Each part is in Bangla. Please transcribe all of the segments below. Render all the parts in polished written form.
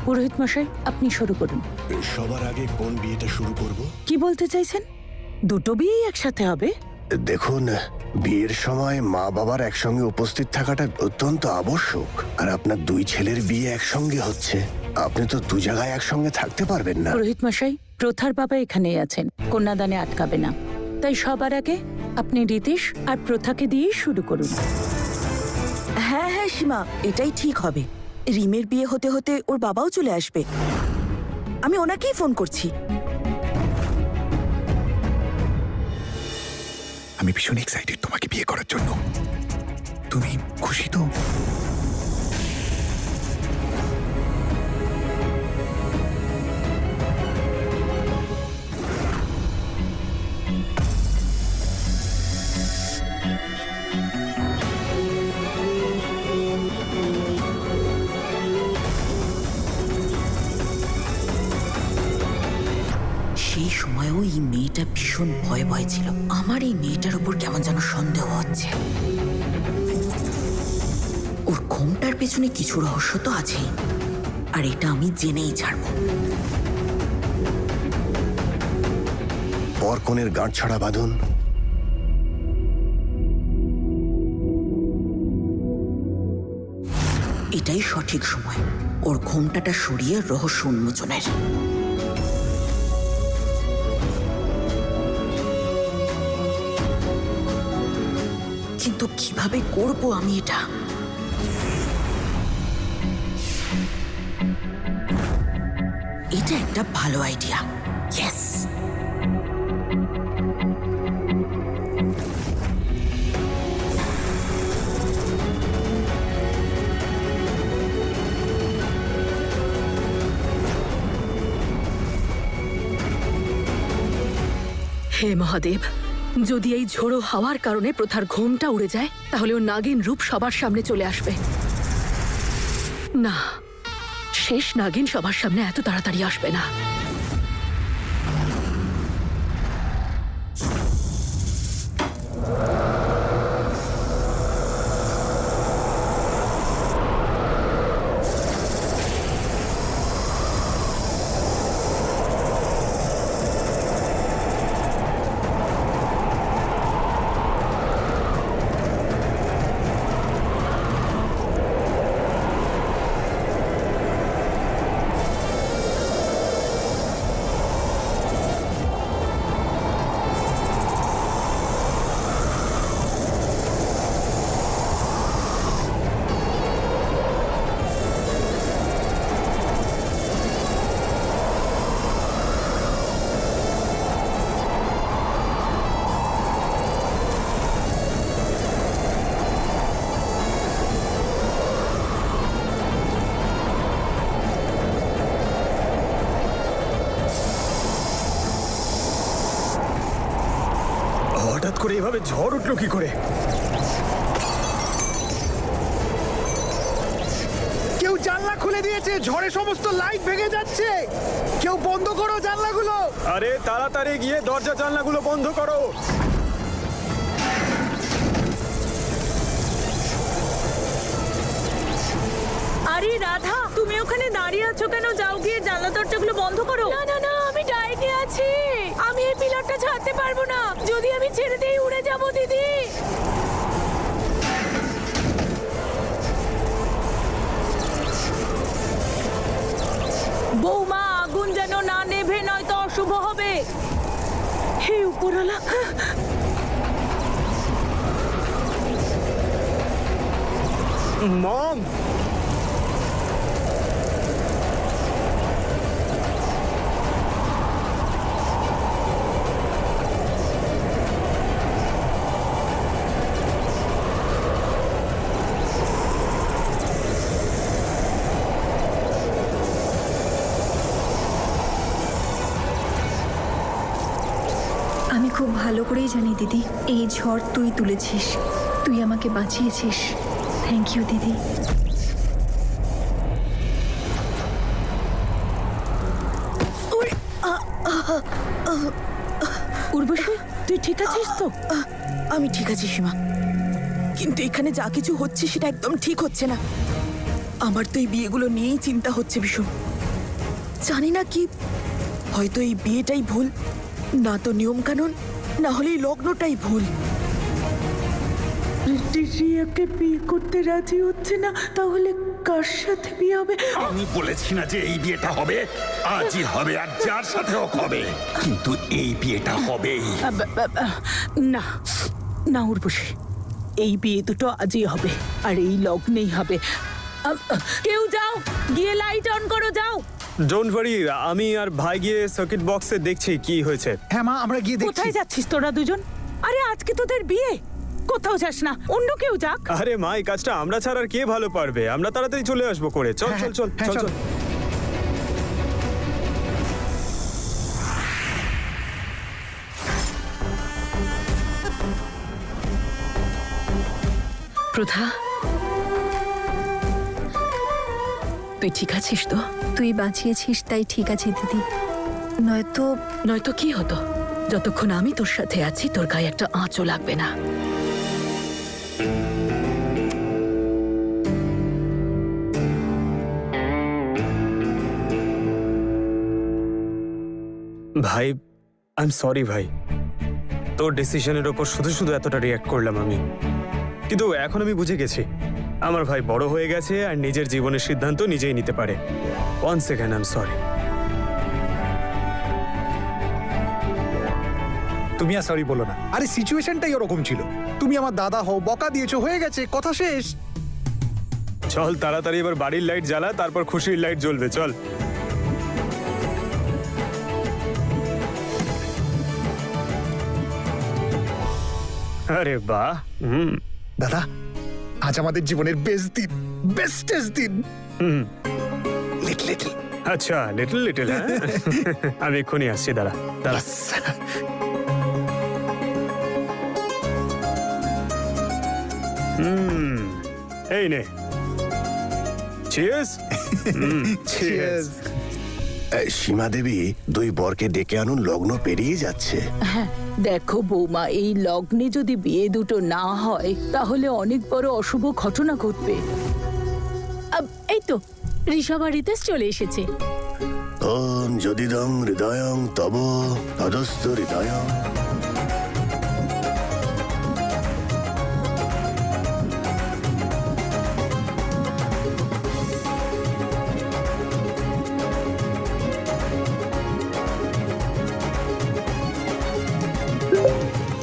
পুরোহিত মশাই, আপনি শুরু করুন। সবার আগে কোন বিয়েটা শুরু করব? কি বলতে চাইছেন? দুটো বিয়েই একসাথে হবে? দেখুন, বিয়ের সময় মা বাবার একসঙ্গে উপস্থিত থাকাটা অত্যন্ত আবশ্যক। আর আপনার দুই ছেলের বিয়ে একসঙ্গে হচ্ছে, আপনি তো দু জায়গায় একসঙ্গে থাকতে পারবেন না। পুরোহিত মশাই, প্রথার বাবা এখানেই আছেন, কন্যাদানে আটকাবে না। তাই সবার আগে আপনি রীতিশ আর প্রথাকে দিয়েই শুরু করুন। হ্যাঁ হ্যাঁ সীমা, এটাই ঠিক হবে। রিমের বিয়ে হতে হতে ওর বাবাও চলে আসবে। আমি ওনাকেই ফোন করছি। আমি ভীষণ এক্সাইটেড তোমাকে বিয়ে করার জন্য। তুমি খুশি তো? সেই সময়ও এই মেয়েটা ভীষণ ভয় ভয় ছিল। আমার এই মেয়েটার উপর কেমন যেন সন্দেহ হচ্ছে। ওর ঘোমটার পেছনে কিছু রহস্য তো আছেই, আর এটা আমি জেনেই ছাড়বো। পরকনের গাঁট ছাড়া বাঁধন। এটাই সঠিক সময় ওর ঘোমটাটা সরিয়ে রহস্য উন্মোচনের। কিন্তু কিভাবে করব আমি এটা? এটা একটা ভালো আইডিয়া। ইয়েস। হে মহাদেব, যদি এই ঝোড়ো হাওয়ার কারণে প্রথার ঘোমটা উড়ে যায়, তাহলে ও নাগিন রূপ সবার সামনে চলে আসবে। না, শেষ নাগিন সবার সামনে এত তাড়াতাড়ি আসবে না। হঠাৎ করে এভাবে ঝড় উঠলো কি করে? কেউ জানলা খুলে দিয়েছে, ঝড়ে সমস্ত লাইট ভেঙে যাচ্ছে। কেউ বন্ধ করো জানলাগুলো। আরে তাড়াতাড়ি গিয়ে দরজা জানলাগুলো বন্ধ করো। আরে রাধা, তুমি ওখানে দাঁড়িয়ে আছো কেন? যাও গিয়ে জানলা দরজাগুলো বন্ধ করো। না না না, আমি ডাইকে আছি। আমি এই পিলারটা ছাড়তে পারবো না। যদি আমি ছেড়ে দিই উড়ে যাবো দিদি। বৌমা, আগুন যেন না নেভে, নয়তো অশুভ হবে। হে উপরওয়ালা। মম, আমি খুব ভালো করেই জানি দিদি, এই ঝড় তুই তুলেছিস, তুই আমাকে বাঁচিয়েছিস। থ্যাংক ইউ দিদি। উর্বশী, তুই ঠিক আছিস তো? আমি ঠিক আছি সীমা, কিন্তু এখানে যা কিছু হচ্ছে সেটা একদম ঠিক হচ্ছে না। আমার তো এই বিয়েগুলো নিয়েই চিন্তা হচ্ছে ভীষণ। জানি না কি, হয়তো এই বিয়েটাই ভুল, না তো নিয়ম কানুন, না হলে এই লগ্নটাই ভুল। রিয়াকে বিয়ে করতে রাজি হচ্ছে না, তাহলে কার সাথে বিয়ে হবে? আমি বলেছি না যে এই বিয়েটা হবে, আজই হবে, আর যার সাথে হোক হবে, কিন্তু এই বিয়েটা হবেই। না না উর্বশী, এই বিয়ে দুটো আজই হবে আর এই লগ্নেই হবে। কেউ যাও, গিয়ে লাইট অন করো, যাও। ডোন্ট ওয়ারি, আমি আর ভাই গিয়ে সার্কিট বক্সে দেখছি কি হয়েছে। হ্যাঁ মা, আমরা গিয়ে দেখছি। কোথায় যাচ্ছিস তোরা দুজন? আরে আজকে তোদের বিয়ে, কোথাও যাস না, অন্য কেউ যাক। আরে মা, এই কাজটা আমরা ছাড়া আর কে ভালো পারবে? আমরা তাড়াতাড়ি চলে আসবো করে। চল হ্যাঁ, চল চল হ্যাঁ, চল চল। চল। প্রথা, তুই ঠিক আছিস তো? তুই বাঁচিয়েছিস তাই ঠিক আছে দিদি, নয়তো নয়তো কি হতো? যতক্ষণ আমি তোর সাথে আছি তোর গায়ে একটা আঁচও লাগবে না। ভাই, আই এম সরি ভাই, তোর ডিসিশনের ওপর শুধু শুধু এতটা রিয়াক্ট করলাম আমি। কিন্তু এখন আমি বুঝে গেছি, আমার ভাই বড় হয়ে গেছে আর নিজের জীবনের সিদ্ধান্ত নিজেই নিতে পারে। One second, I am sorry. তুমি আর সরি বলো না, আরে সিচুয়েশনটাই ওরকম ছিল। তুমি আমার দাদা হও, বকা দিয়েছো, হয়ে গেছে, কথা শেষ। চল তাড়াতাড়ি এবার বাড়ির লাইট জ্বালা, তারপর খুশির লাইট জ্বলবে। চল। আরে বাহ, দাদা, আজ আমাদের জীবনের বেস্ট দিন, বেস্টেস্ট দিন। Little little. আচ্ছা, লিটল লিটল। হ্যাঁ, আমি এক্ষুনি আসছি, দাঁড়া দাঁড়া। এই নে, চিয়ার্স। চিয়ার্স। সীমা দেবী, দুই বরকে ডেকে আনুন, লগ্ন পেরিয়ে যাচ্ছে। দেখো বৌমা, এই লগ্নে যদি বিয়ে দুটো না হয় তাহলে অনেক বড় অশুভ ঘটনা ঘটবে। এই তো ঋষভ আর রিতেশ চলে এসেছে। ওম যদিদং হৃদয়ং তব তদস্তু হৃদয়ং।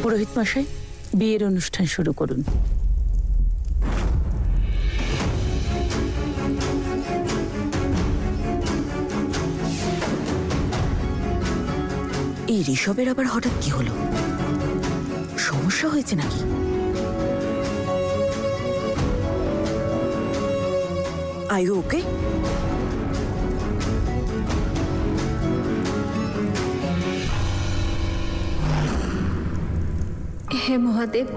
পুরোহিত মশাই, বিয়ের অনুষ্ঠান শুরু করুন। এই ঋষভের আবার হঠাৎ কি হলো? সমস্যা হয়েছে নাকি? Are you okay? হে মহাদেব,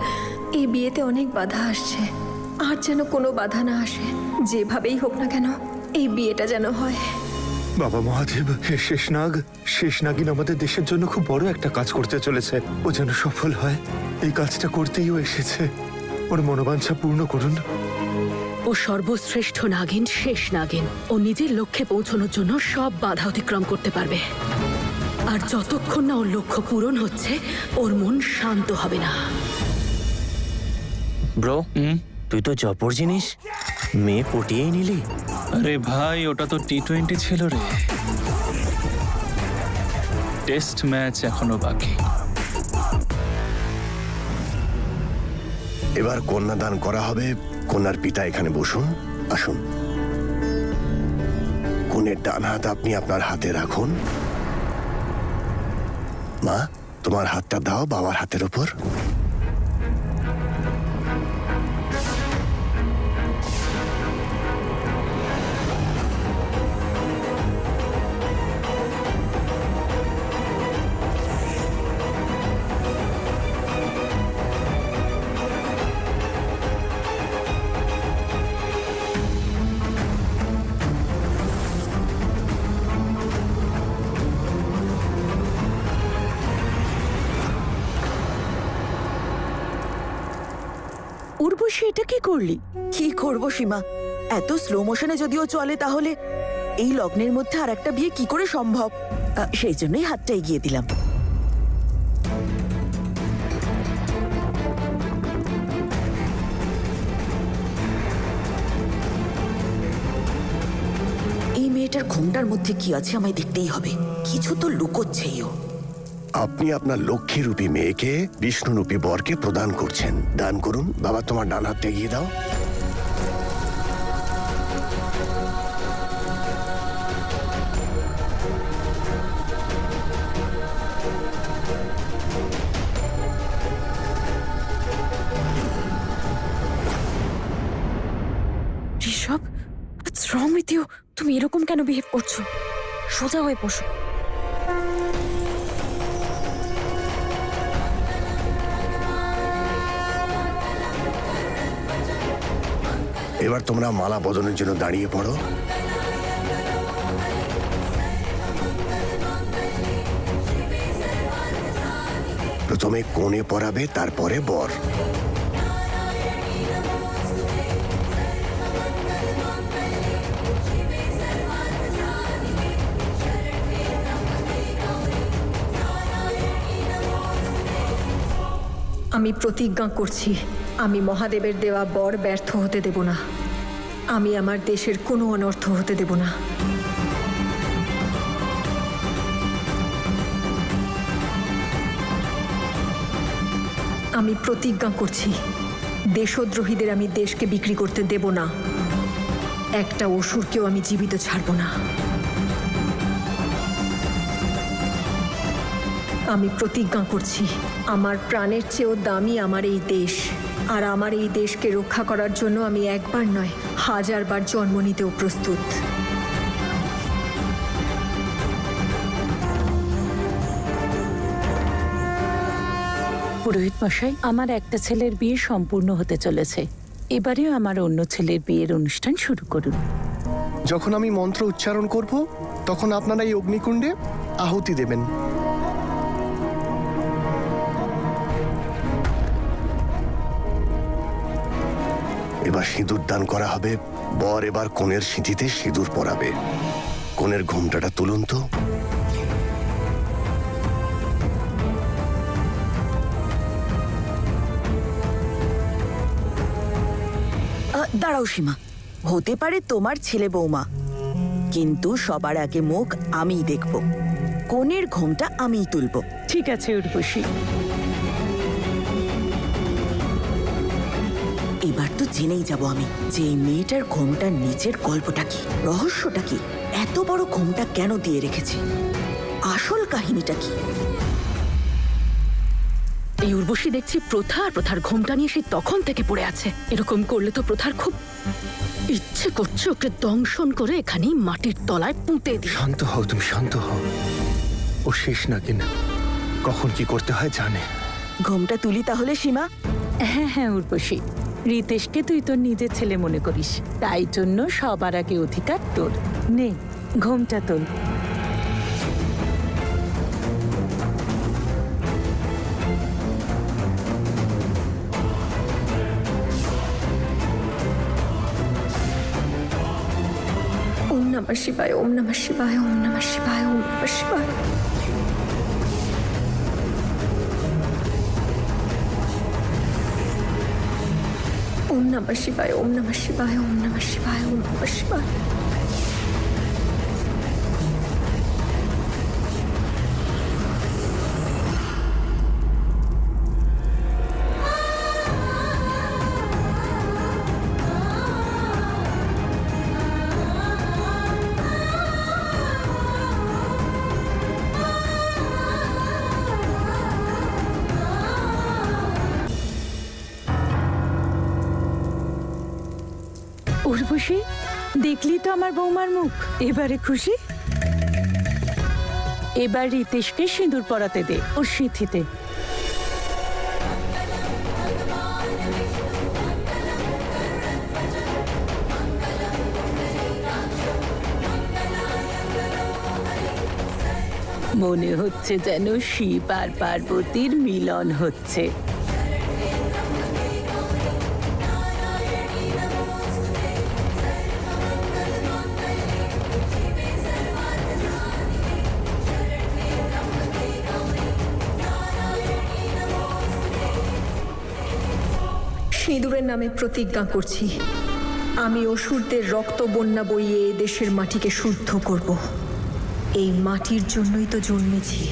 এই বিয়েতে অনেক বাধা আসছে, আর যেন কোনো বাধা না আসে। যেভাবেই হোক না কেন এই বিয়েটা যেন হয়। বাবা মহাদেব, হে শেষনাগিন আমাদের দেশের জন্য খুব বড় একটা কাজ করতে চলেছে, ও যেন সফল হয়। এই কাজটা করতেই ও এসেছে, ওর মনোবাঞ্ছা পূর্ণ করুন। ও সর্বশ্রেষ্ঠ নাগিন, শেষ নাগিন। ও নিজের লক্ষ্যে পৌঁছানোর জন্য সব বাধা অতিক্রম করতে পারবে। আর যতক্ষণ না ওর লক্ষ্য পূরণ হচ্ছে, ওর মন শান্ত হবে না। ব্রো, তুই তো জপর জিনিস, মেয়ে পটিয়েই নিলি। আরে ভাই, ওটা তো টি-20 ছিল রে, টেস্ট ম্যাচ এখনো বাকি। এবার কন্যাদান করা হবে। কন্যার পিতা এখানে বসুন, আসুন। কনের ডান হাত আপনি আপনার হাতে রাখুন। মা, তোমার হাতটা দাও বাবার হাতের উপর। উর্বশী, এটা কি করলি? কি করবো সীমা, এত স্লো মোশনে যদিও চলে তাহলে এই লগ্নের মধ্যে আর একটা বিয়ে কি করে সম্ভব? সেই জন্যই হাতটা এগিয়ে দিলাম। এই মেয়েটার ঘোমটার মধ্যে কি আছে আমায় দেখতেই হবে। কিছু তো লুকোচ্ছেই ও। আপনি আপনার লক্ষ্মীরূপী মেয়েকে বিষ্ণুরূপী বরকে প্রদান করছেন। দান করুন। বাবা, তোমার ডান হাতটা এগিয়ে দাও। Rishabh, what's wrong with you? তুমি এরকম কেন বিহেভ করছো? সোজা হয়ে বসো। এবার তোমরা মালা বদনের জন্য দাঁড়িয়ে পড়ো। প্রথমে কনে পরাবে, তারপরে বর। আমি প্রতিজ্ঞা করছি, আমি মহাদেবের দেওয়া বর ব্যর্থ হতে দেব না। আমি আমার দেশের কোনো অনর্থ হতে দেব না। আমি প্রতিজ্ঞা করছি, দেশদ্রোহীদের আমি দেশকে বিক্রি করতে দেব না। একটা অসুরকেও আমি জীবিত ছাড়ব না। আমি প্রতিজ্ঞা করছি, আমার প্রাণের চেয়েও দামি আমার এই দেশ। আর আমার এই দেশকে রক্ষা করার জন্য আমি একবার নয়, 1000 বার জন্ম নিতেও প্রস্তুত। পুরোহিত মশাই, আমার একটা ছেলের বিয়ে সম্পূর্ণ হতে চলেছে। এবারেও আমার অন্য ছেলের বিয়ের অনুষ্ঠান শুরু করুন। যখন আমি মন্ত্র উচ্চারণ করব, তখন আপনারা এই অগ্নিকুণ্ডে আহুতি দেবেন। এবার সিঁদুর দান করা হবে। বর এবার কনের সিঁথিতে সিঁদুর পরাবে। কনের ঘোমটাটা তুলুন তো। দাঁড়াও সীমা, হতে পারে তোমার ছেলে বৌমা, কিন্তু সবার আগে মুখ আমিই দেখব। কনের ঘোমটা আমিই তুলব। ঠিক আছে উর্বশী। এবার তো জেনেই যাব আমি যে এই মেয়েটার ঘোমটার নিচের গল্পটা কি, রহস্যটা কি, এত বড় ঘোমটা কেন দিয়ে রেখেছে, আসল কাহিনীটা কি। এই উর্বশী দেখছি প্রথা আর প্রথার ঘোমটা নিয়ে সে তখন থেকে পড়ে আছে। এরকম করলে তো প্রথার খুব ইচ্ছে করছে ওকে দংশন করে এখানেই মাটির তলায় পুঁতে দিই। শান্ত হও, তুমি শান্ত হও। ও শেষ নাগিন, কখন কি করতে হয় জানে। ঘোমটা তুলি তাহলে সীমা। হ্যাঁ হ্যাঁ উর্বশী, রিতেশকে তুই তোর নিজের ছেলে মনে করিস, তাই জন্য সবার আগে অধিকার তোর। নে ঘোমটা তোল। ওম নমঃ শিবায়, ওম নমঃ শিবায়, ওম নমঃ শিবায়, ওম নমঃ শিবায়। ওম নমঃ শিবায়, ওম নমঃ শিবায়, ওম নমঃ শিবায়, ওম নমঃ শিবায়। উর্বশী, দেখলি তো আমার বৌমার মুখ। এবারে খুশি? এবার রিতেশকে সিঁদুর পরাতে দে ওর সিঁথিতে। মনে হচ্ছে যেন শিব আর পার্বতীর মিলন হচ্ছে। সিঁদুরের নামে প্রতিজ্ঞা করছি, আমি অসুরদের রক্ত বন্যা বইয়ে এ দেশের মাটিকে শুদ্ধ করব। এই মাটির জন্যই তো জন্মেছি।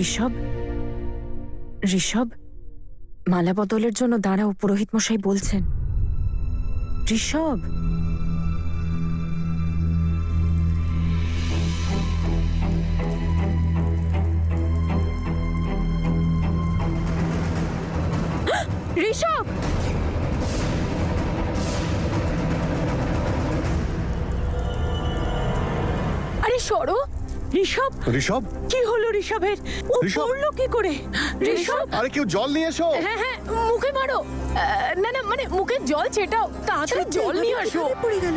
ঋষভ, ঋষভ, মালা বদলের জন্য দাঁড়াও, পুরোহিত মশাই বলছেন। ঋষভ, ঋষভ, আরে সরো। ঋষভ, ঋষভ, কি হলো ঋষভের? ও ঋষভ! পড়লো কি করে? ঋষভ, আরে কেউ জল নিয়ে এসো। হ্যাঁ হ্যাঁ, মুখে মারো। না না, মানে মুখে জল ছেটাও, তাড়াতাড়ি জল নিয়ে আসো। পড়ে গেল।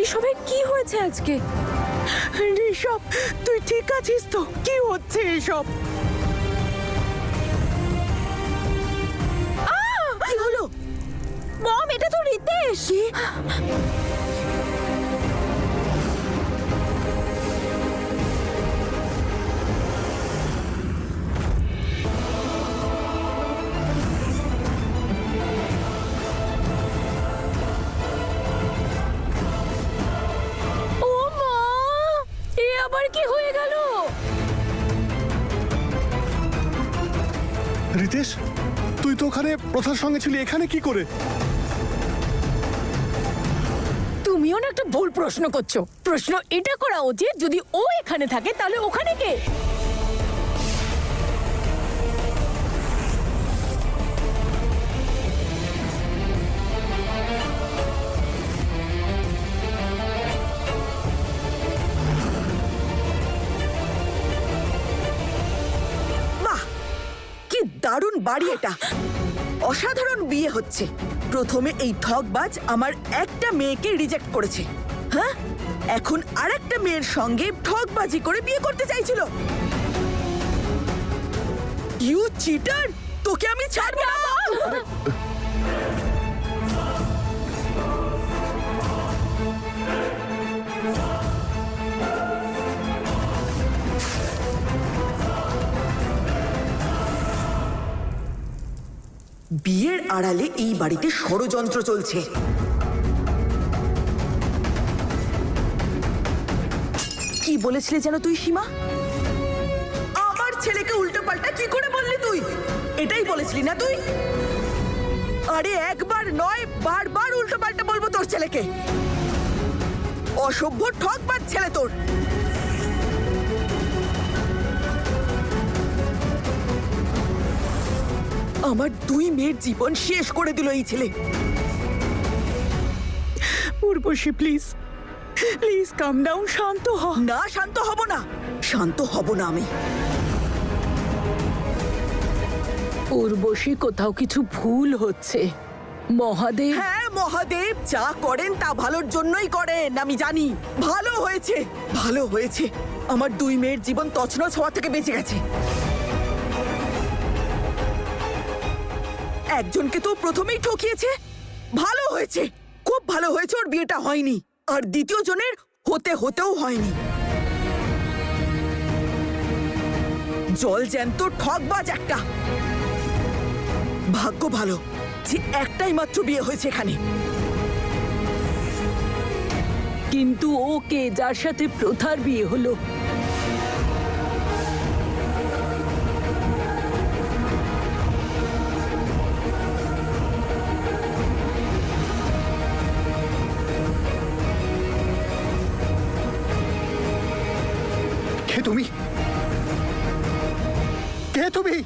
ঋষভের কি হয়েছে আজকে? ঋষভ, তুই ঠিক আছিস তো? কি হচ্ছে এসব? কি হলো? মম, এটা তো রিতেশ। ও মা, এ আবার কি হয়ে গেল? রিতেশ, তুই তো ওখানে প্রথার সঙ্গে ছিলি, এখানে কি করে? তুমিও না একটা ভুল প্রশ্ন করছো। প্রশ্ন এটা করা উচিত, যদি ও এখানে থাকে তাহলে ওখানে কে? বাহ, কি দারুণ বাড়ি এটা! অসাধারণ বিয়ে হচ্ছে। প্রথমে এই ঠকবাজ আমার একটা মেয়েকে রিজেক্ট করেছে, হ্যাঁ, এখন আরেকটা মেয়ের সঙ্গে ঠকবাজি করে বিয়ে করতে চাইছিল। ইউ চিটার, তোকে আমি ছাড়বো না। বিয়ের আড়ালে এই বাড়িতে ষড়যন্ত্র চলছে। কি বলেছিলে যেন তুই, সীমা? আমার ছেলেকে উল্টোপাল্টা কি করে বললি তুই? এটাই বলেছিলি না তুই? আরে একবার নয়, বারবার উল্টোপাল্টা বলবো তোর ছেলেকে। অসভ্য ঠকবাজ ছেলে তোর। আমার দুই মেয়ের জীবন শেষ করে দিল এই ছেলে। Urvashi, please please calm down, শান্ত হ। না, শান্ত হব না, শান্ত হব না আমি। উর্বশী, কোথাও কিছু ভুল হচ্ছে। মহাদেব, হ্যাঁ, মহাদেব যা করেন তা ভালোর জন্যই করেন, আমি জানি। ভালো হয়েছে, ভালো হয়েছে। আমার দুই মেয়ের জীবন তছনছ হওয়া থেকে বেঁচে গেছে। একজনকে তো প্রথমেই ঠকিয়েছে। ভালো হয়েছে, খুব ভালো হয়েছে ওর বিয়েটা হয়নি, আর দ্বিতীয় জনের হতেও হয়নি। জল জ্যান্ত ঠকবাজ একটা। ভাগ্য ভালো যে একটাই মাত্র বিয়ে হয়েছে এখানে। কিন্তু ও কে যার সাথে প্রথার বিয়ে হলো? কে তুমি? কে তুমি?